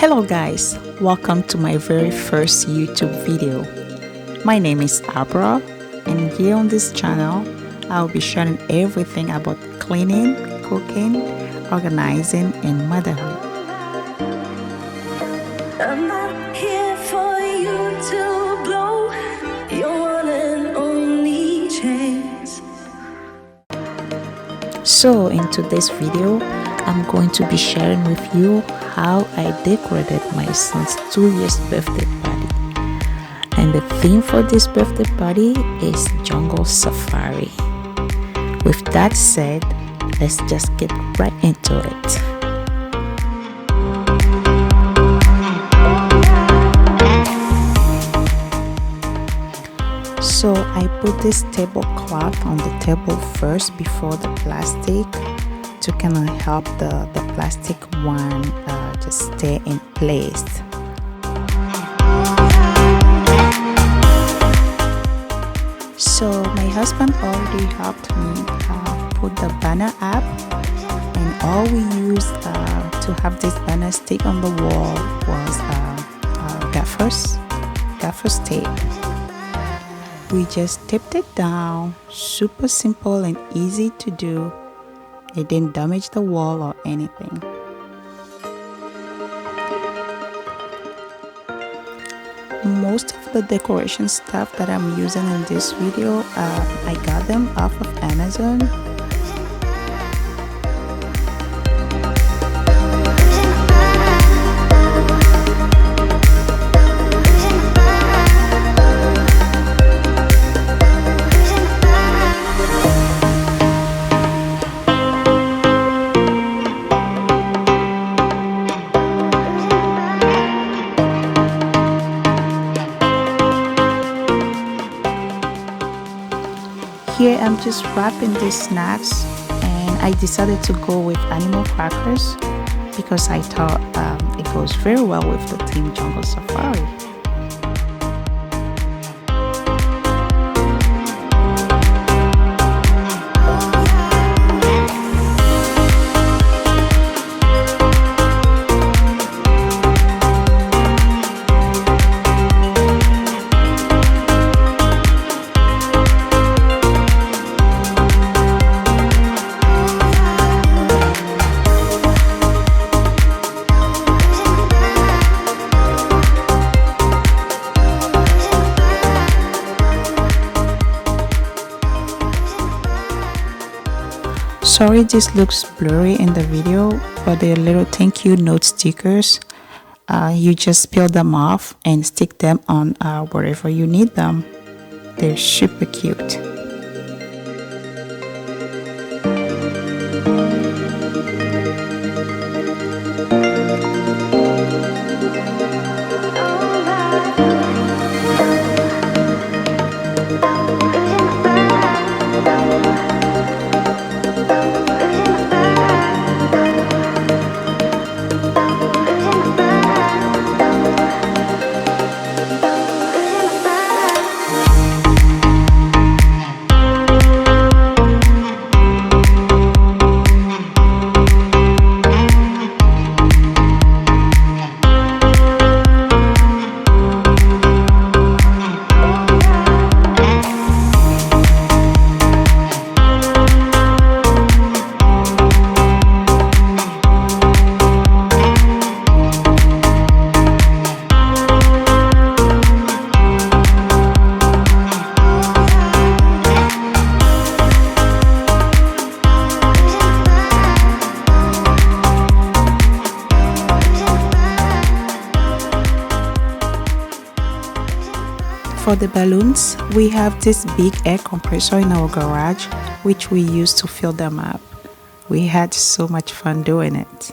Hello guys, welcome to my very first YouTube video. My name is Abra, and here on this channel I'll be sharing everything about cleaning, cooking, organizing, and motherhood. I'm not here for you to blow your one and only chance. So in today's video, I'm going to be sharing with you how I decorated my son's 2-year birthday party. And the theme for this birthday party is Jungle Safari. With that said, let's just get right into it. So I put this tablecloth on the table first before the plastic to kind of help the plastic one just stay in place. So my husband already helped me put the banner up, and all we used to have this banner stick on the wall was gaffer's tape. We just taped it down, super simple and easy to do. It didn't damage the wall or anything. Most of the decoration stuff that I'm using in this video, I got them off of Amazon. Here I'm just wrapping these snacks, and I decided to go with animal crackers because I thought it goes very well with the theme Jungle Safari. Sorry this looks blurry in the video, but they're little thank you note stickers. You just peel them off and stick them on wherever you need them. They're super cute. For the balloons, we have this big air compressor in our garage, which we use to fill them up. We had so much fun doing it.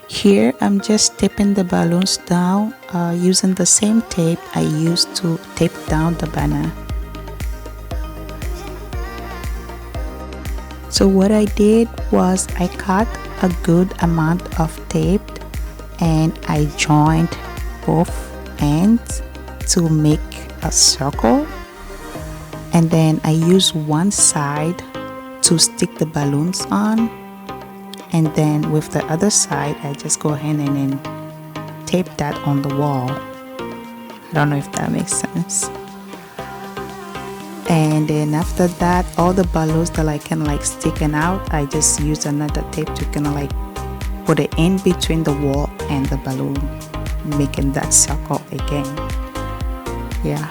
Here, I'm just taping the balloons down using the same tape I used to tape down the banner. So what I did was I cut a good amount of tape and I joined both ends to make a circle, and then I use one side to stick the balloons on, and then with the other side I just go ahead and then tape that on the wall. I don't know if that makes sense. And then after that, all the balloons that I can like sticking out, I just use another tape to kind of like put it in between the wall and the balloon, making that circle again. Yeah.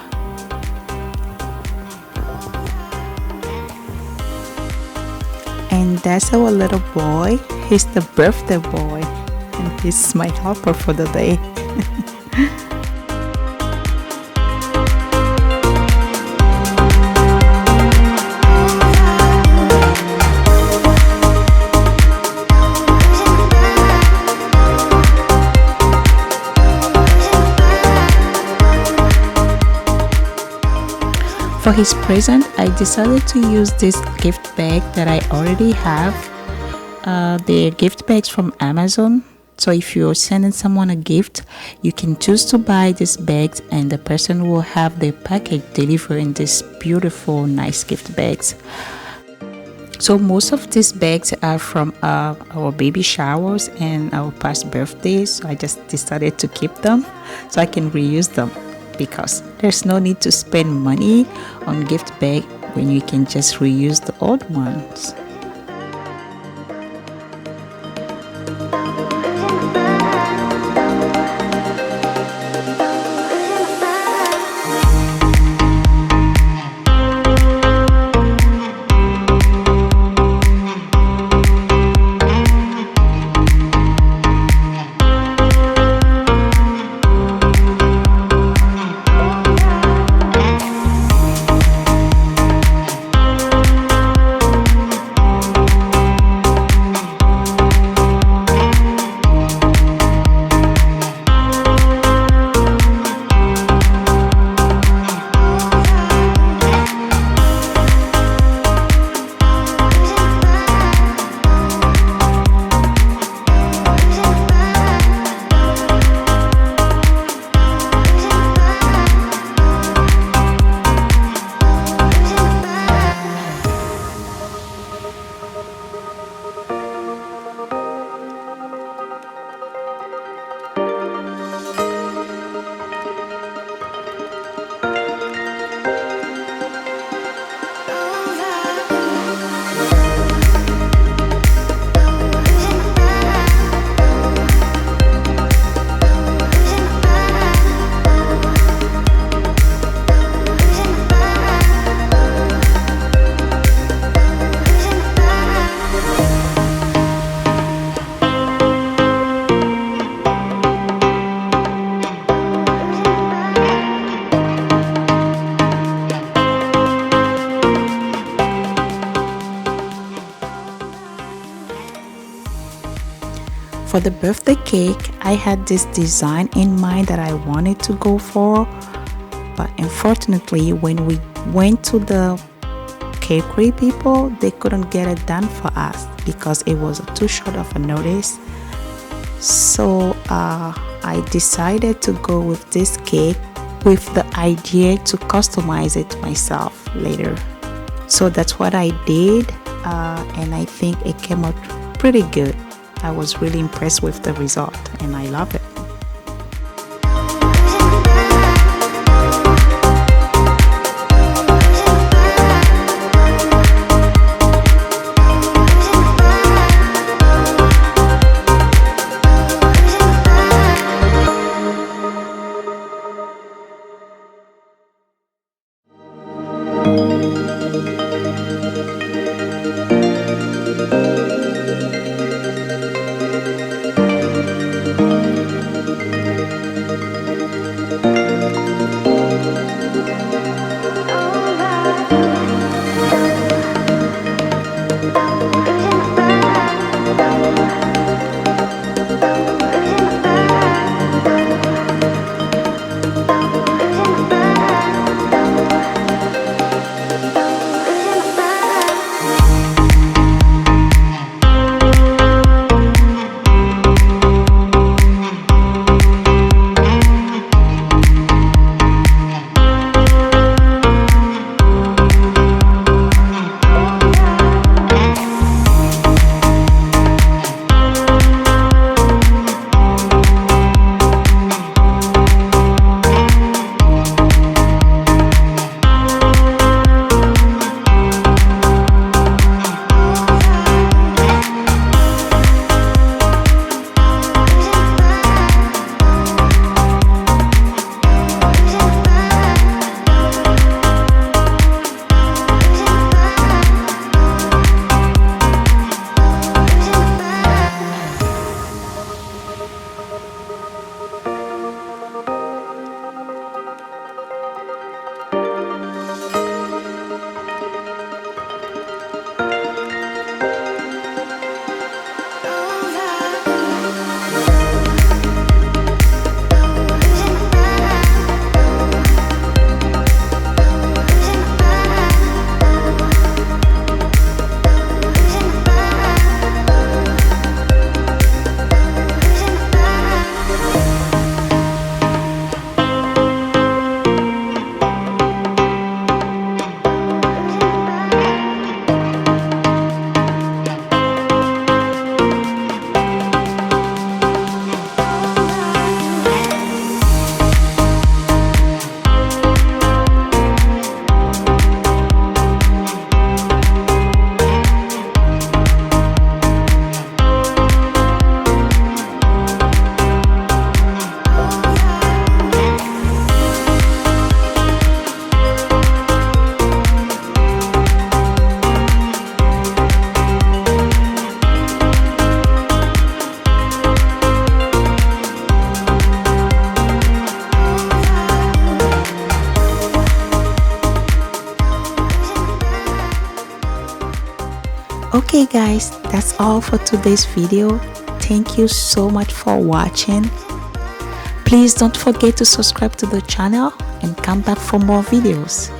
And that's our little boy. He's the birthday boy, and he's my helper for the day. For his present, I decided to use this gift bag that I already have. They're gift bags from Amazon. So if you're sending someone a gift, you can choose to buy these bags and the person will have their package delivered in these beautiful, nice gift bags. So most of these bags are from our baby showers and our past birthdays. So I just decided to keep them so I can reuse them, because there's no need to spend money on gift bag when you can just reuse the old ones. For the birthday cake, I had this design in mind that I wanted to go for, but unfortunately when we went to the cakery people, they couldn't get it done for us because it was too short of a notice. So I decided to go with this cake with the idea to customize it myself later. So that's what I did, and I think it came out pretty good. I was really impressed with the result and I love it. Okay guys, that's all for today's video. Thank you so much for watching. Please don't forget to subscribe to the channel and come back for more videos.